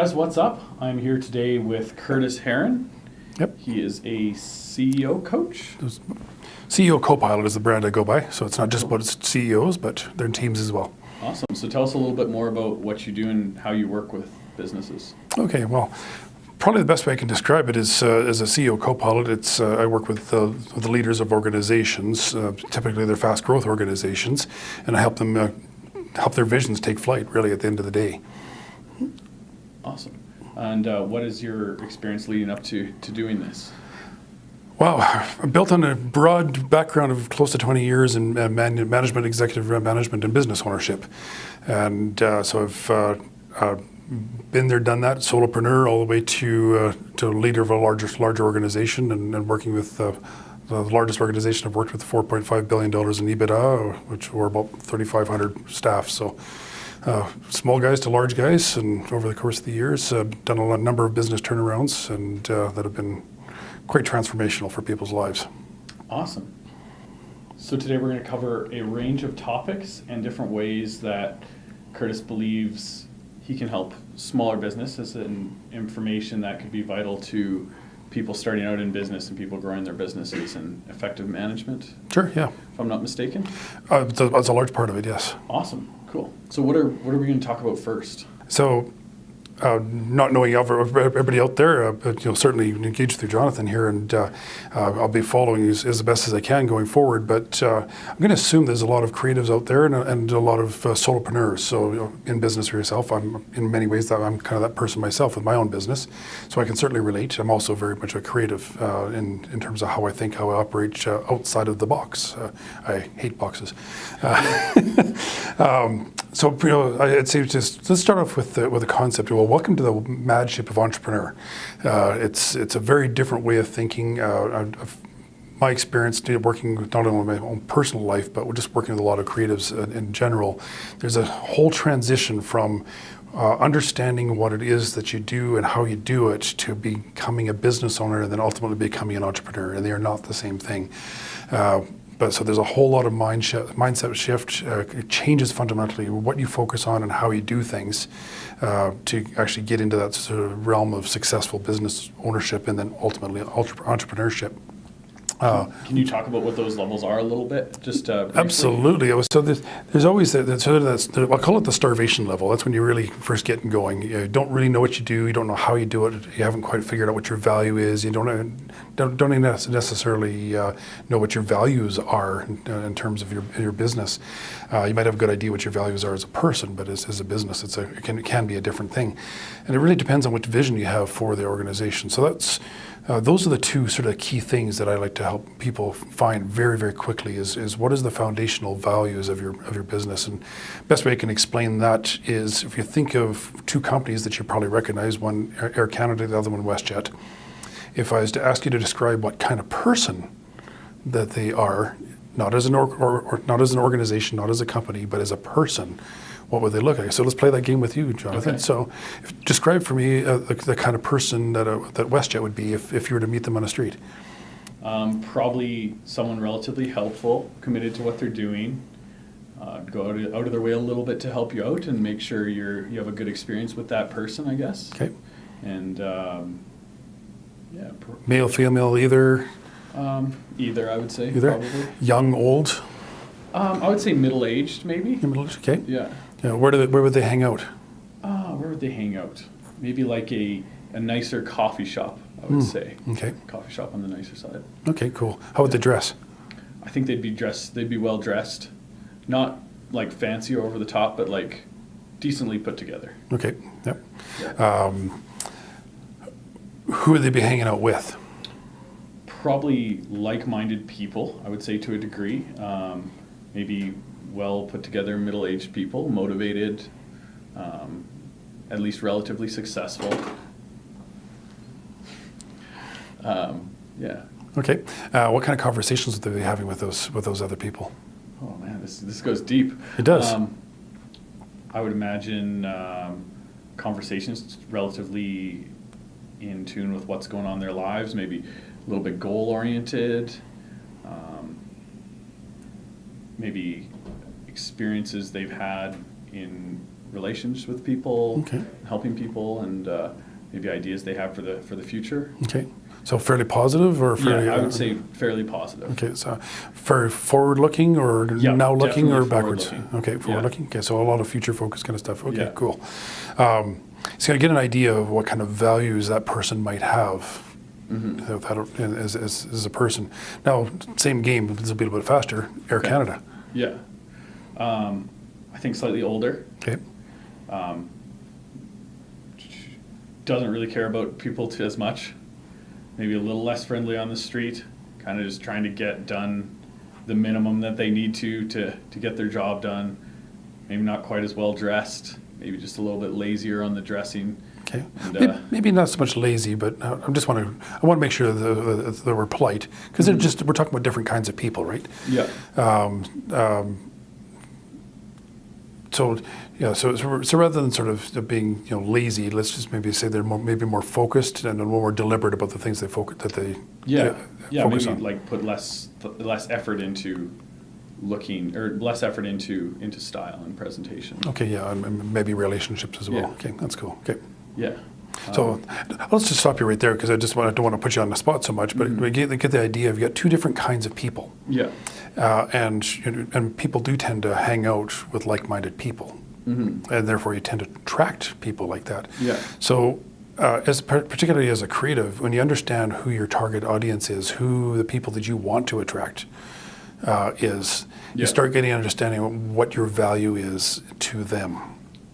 guys, what's up? I'm here today with Curtis Harren. Yep. He is a CEO coach. CEO Co-Pilot is the brand I go by, so it's not just about CEOs, but their teams as well. Awesome. So tell us a little bit more about what you do and how you work with businesses. Okay, well, probably the best way I can describe it is as a CEO Co-Pilot. It's I work with the leaders of organizations, typically they're fast growth organizations, and I help them help their visions take flight. Really, at the end of the day. Awesome. And what is your experience leading up to doing this? Wow, I'm built on a broad background of close to 20 years in management, executive management, and business ownership. And so I've been there, done that, solopreneur, all the way to leader of a larger organization and working with the largest organization I've worked with, $4.5 billion in EBITDA, which were about 3,500 staff. So small guys to large guys, and over the course of the years, done a number of business turnarounds and that have been quite transformational for people's lives. Awesome. So today we're going to cover a range of topics and different ways that Curtis believes he can help smaller businesses and information that could be vital to people starting out in business and people growing their businesses and effective management. Sure, yeah. If I'm not mistaken. That's a large part of it, yes. Awesome, cool. So what are we going to talk about first? So, not knowing everybody out there, certainly engage through Jonathan here, and I'll be following as the best as I can going forward. But I'm going to assume there's a lot of creatives out there and a lot of solopreneurs. So in business for yourself, I'm in many ways I'm kind of that person myself with my own business. So I can certainly relate. I'm also very much a creative in terms of how I think, how I operate outside of the box. I hate boxes. So I'd say just let's start off with the concept. Well, welcome to the mad ship of entrepreneur. It's a very different way of thinking. My experience working not only in my own personal life, but just working with a lot of creatives in general. There's a whole transition from understanding what it is that you do and how you do it to becoming a business owner and then ultimately becoming an entrepreneur, and they are not the same thing. But so there's a whole lot of mindset shift. It changes fundamentally what you focus on and how you do things to actually get into that sort of realm of successful business ownership and then ultimately entrepreneurship. Can you talk about what those levels are a little bit? Just absolutely. So there's always I'll call it the starvation level. That's when you're really first getting going. You don't really know what you do. You don't know how you do it. You haven't quite figured out what your value is. You don't even necessarily know what your values are in terms of your business. You might have a good idea what your values are as a person, but as a business, it can be a different thing. And it really depends on what vision you have for the organization. So those are the two sort of key things that I like to help people find very, very quickly is what is the foundational values of your business. And best way I can explain that is if you think of two companies that you probably recognize, one Air Canada, the other one WestJet. If I was to ask you to describe what kind of person that they are, not as an not as an organization, not as a company, but as a person, what would they look like? So let's play that game with you, Jonathan. Okay. So describe for me the kind of person that WestJet would be if you were to meet them on the street. Probably someone relatively helpful, committed to what they're doing, go out of their way a little bit to help you out and make sure you have a good experience with that person, I guess. Okay. And Male, female, either? Either, I would say. Either? Probably. Young, old? I would say middle-aged, maybe. Middle-aged, okay. Yeah. Where would they hang out? Where would they hang out? Maybe like a nicer coffee shop, I would say. Okay. Coffee shop on the nicer side. Okay, cool. How would they dress? I think they'd be well dressed. Not like fancy or over the top, but like decently put together. Okay, yep. Yeah. Who would they be hanging out with? Probably like-minded people, I would say, to a degree. Maybe well put together middle-aged people, motivated, at least relatively successful. Yeah. Okay. What kind of conversations would they be having with those other people? Oh man, this goes deep. It does. I would imagine conversations relatively in tune with what's going on in their lives, maybe a little bit goal-oriented, maybe experiences they've had in relations with people, Okay. helping people, and maybe ideas they have for the future. Okay. So fairly positive or fairly? Yeah, I would say fairly positive. Okay, so very forward-looking or Yeah, now looking or definitely backwards? forward-looking. Okay, forward-looking. Okay, so a lot of future focus kind of stuff. Okay, Yeah. cool. So I get an idea of what kind of values that person might have as a person. Now, same game, but it's a little bit faster. Air Okay. Canada. Yeah. I think slightly older. Okay. Doesn't really care about people as much. Maybe a little less friendly on the street. Kind of just trying to get done the minimum that they need to get their job done. Maybe not quite as well dressed. Maybe just a little bit lazier on the dressing. Okay. And, Maybe not so much lazy, but I want to make sure that we're polite because we're talking about different kinds of people, right? Yeah. So rather than sort of being lazy, let's just maybe say they're maybe more focused and more deliberate about the things they focus Yeah, focus maybe on. like put less effort into looking, or less effort into style and presentation. Okay, yeah, and maybe relationships as well. Yeah. Okay, that's cool. Okay. Yeah. So let's just stop you right there because I don't want to put you on the spot so much, but we get the idea of you got two different kinds of people. Yeah. And people do tend to hang out with like-minded people, and therefore you tend to attract people like that. Yeah. So, particularly as a creative, when you understand who your target audience is, who the people that you want to attract is, you start getting an understanding of what your value is to them,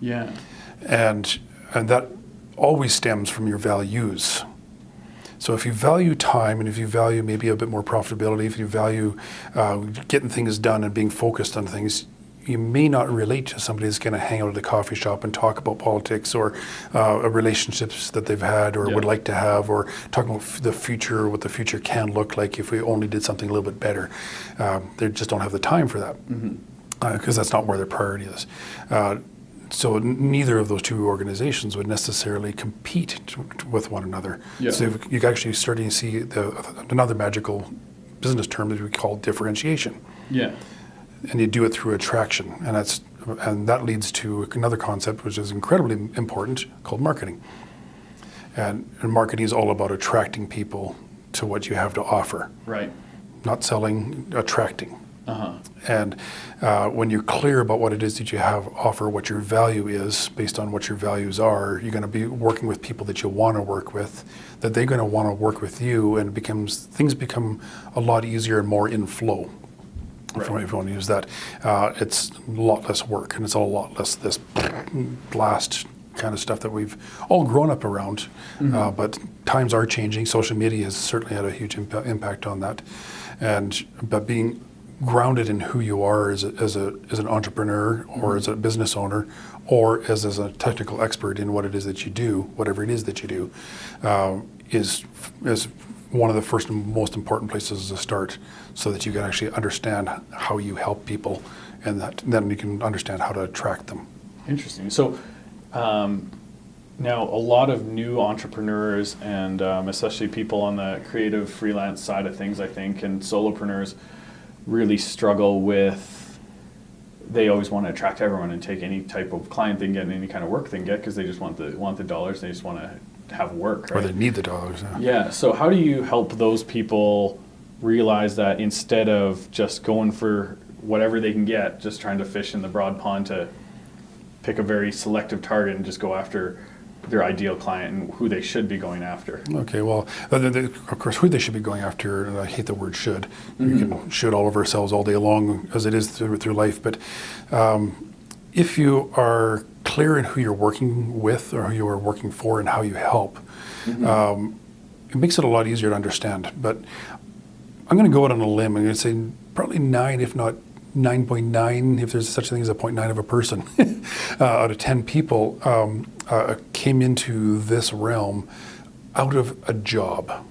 Yeah. and that always stems from your values. So if you value time and if you value maybe a bit more profitability, if you value getting things done and being focused on things, you may not relate to somebody that's going to hang out at a coffee shop and talk about politics or relationships that they've had or would like to have, or talk about the future, what the future can look like if we only did something a little bit better. They just don't have the time for that because that's not where their priority is. So neither of those two organizations would necessarily compete with one another. Yeah. So you're actually starting to see another magical business term that we call differentiation. Yeah. And you do it through attraction, and that leads to another concept which is incredibly important called marketing. And marketing is all about attracting people to what you have to offer. Right. Not selling, attracting. Uh-huh. And when you're clear about what it is that you have offer, what your value is, based on what your values are, you're going to be working with people that you want to work with, that they're going to want to work with you, and things become a lot easier and more in flow. If you want to use that, it's a lot less work, and it's a lot less this blast kind of stuff that we've all grown up around. But times are changing. Social media has certainly had a huge impact on that, but being grounded in who you are as an entrepreneur or as a business owner or as a technical expert in what it is that you do, whatever it is that you do, is one of the first and most important places to start, so that you can actually understand how you help people, and then you can understand how to attract them. Interesting. So now a lot of new entrepreneurs and especially people on the creative freelance side of things, I think, and solopreneurs really struggle with, they always want to attract everyone and take any type of client they can get and any kind of work they can get because they just want the dollars. They just want to have work, right? Or they need the dollars. Yeah. So how do you help those people realize that instead of just going for whatever they can get, just trying to fish in the broad pond, to pick a very selective target and just go after their ideal client and who they should be going after? Okay, well, of course, who they should be going after, and I hate the word should. We can should all of ourselves all day long, as it is through life. But if you are clear in who you're working with or who you are working for and how you help, it makes it a lot easier to understand. But I'm going to go out on a limb. I'm going to say probably 9, if not 9.9, if there's such a thing as a 0.9 of a person, out of 10 people came into this realm out of a job.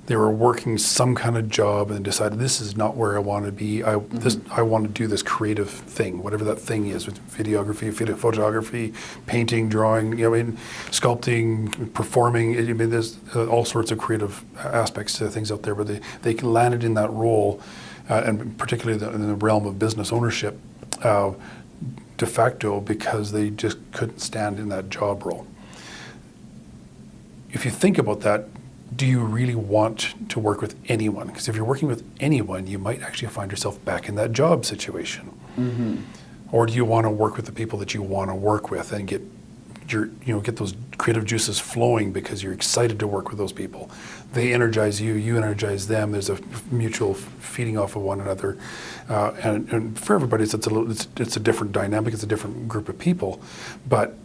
They were working some kind of job and decided, this is not where I want to be. I want to do this creative thing, whatever that thing is, with videography, photography, painting, drawing, sculpting, performing. There's all sorts of creative aspects to things out there, but they landed in that role, and particularly in the realm of business ownership, de facto because they just couldn't stand in that job role. If you think about that, do you really want to work with anyone? Because if you're working with anyone, you might actually find yourself back in that job situation. Mm-hmm. Or do you want to work with the people that you want to work with and get get those creative juices flowing because you're excited to work with those people? They energize you, you energize them. There's a mutual feeding off of one another, and for everybody, it's a different dynamic. It's a different group of people, but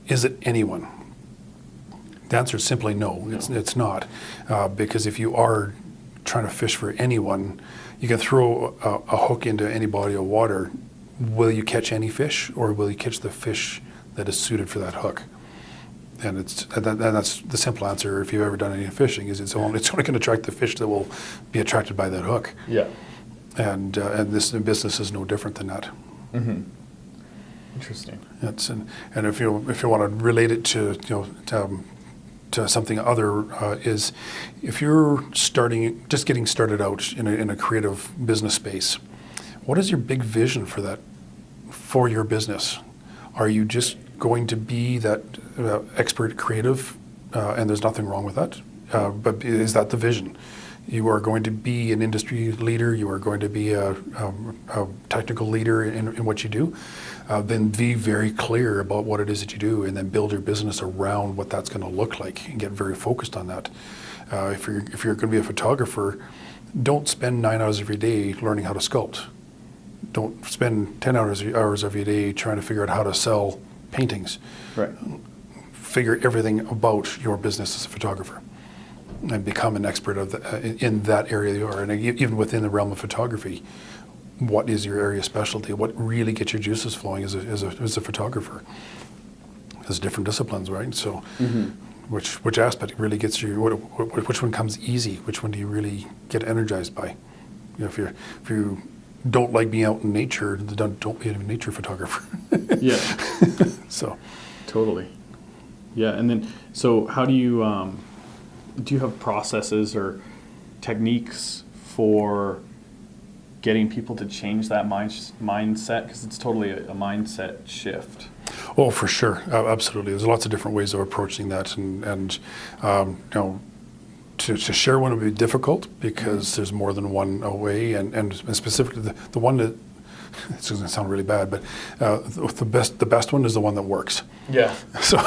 is it anyone? The answer is simply no. It's not, because if you are trying to fish for anyone, you can throw a hook into any body of water. Will you catch any fish, or will you catch the fish that is suited for that hook? And that's the simple answer. If you've ever done any fishing, is it's only going to attract the fish that will be attracted by that hook. Yeah. And this business is no different than that. Mm-hmm. Interesting. And if you want to relate it to to something other, is if you're just getting started out in a creative business space, what is your big vision for your business? Are you just going to be that expert creative, and there's nothing wrong with that, but is that the vision? You are going to be an industry leader, you are going to be a technical leader in what you do, then be very clear about what it is that you do, and then build your business around what that's going to look like and get very focused on that. If you're going to be a photographer, don't spend 9 hours of your day learning how to sculpt. Don't spend 10 hours of your day trying to figure out how to sell paintings. Right. Figure everything about your business as a photographer and become an expert in that area you are. And even within the realm of photography, what is your area of specialty? What really gets your juices flowing as a photographer? There's different disciplines, right? So which aspect really gets you, which one comes easy? Which one do you really get energized by? If you don't like being out in nature, don't be a nature photographer. Yeah. So. Totally. Yeah, and then, so how do you have processes or techniques for getting people to change that mindset? Because it's totally a mindset shift. Oh, for sure. Absolutely. There's lots of different ways of approaching that, and to share one would be difficult because there's more than one way, and specifically the one that, it's going to sound really bad, but the best one is the one that works. Yeah. So,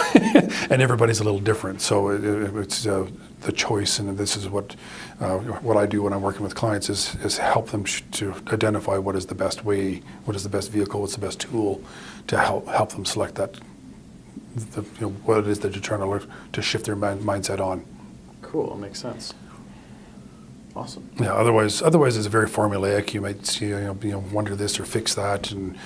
and everybody's a little different. So it's the choice, and this is what I do when I'm working with clients is help them to identify what is the best way, what is the best vehicle, what's the best tool to help them select that, what it is that you're trying to learn to shift their mindset on. Cool, that makes sense. Awesome. Yeah. Otherwise, it's very formulaic. You might see, wonder this or fix that, and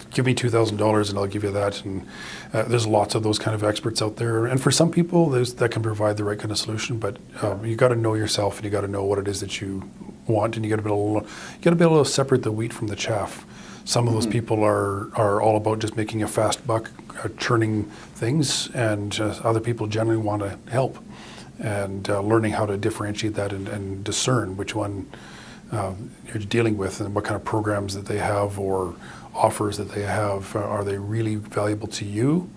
give me $2,000 and I'll give you that. And there's lots of those kind of experts out there. And for some people, that can provide the right kind of solution. But you got to know yourself, and you got to know what it is that you want, and you got to be able to separate the wheat from the chaff. Some of those people are all about just making a fast buck, churning things, and other people generally want to help. And learning how to differentiate that and discern which one you're dealing with, and what kind of programs that they have or offers that they have. Are they really valuable to you,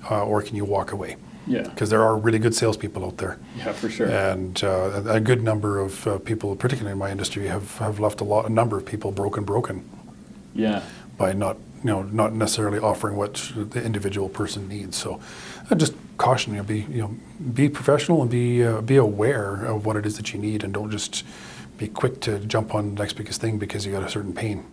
or can you walk away? Yeah. Because there are really good salespeople out there. Yeah, for sure. And a good number of people, particularly in my industry, have left a number of people broken. Yeah. By not necessarily offering what the individual person needs. So I just caution you, be professional and be aware of what it is that you need, and don't just be quick to jump on the next biggest thing because you got a certain pain.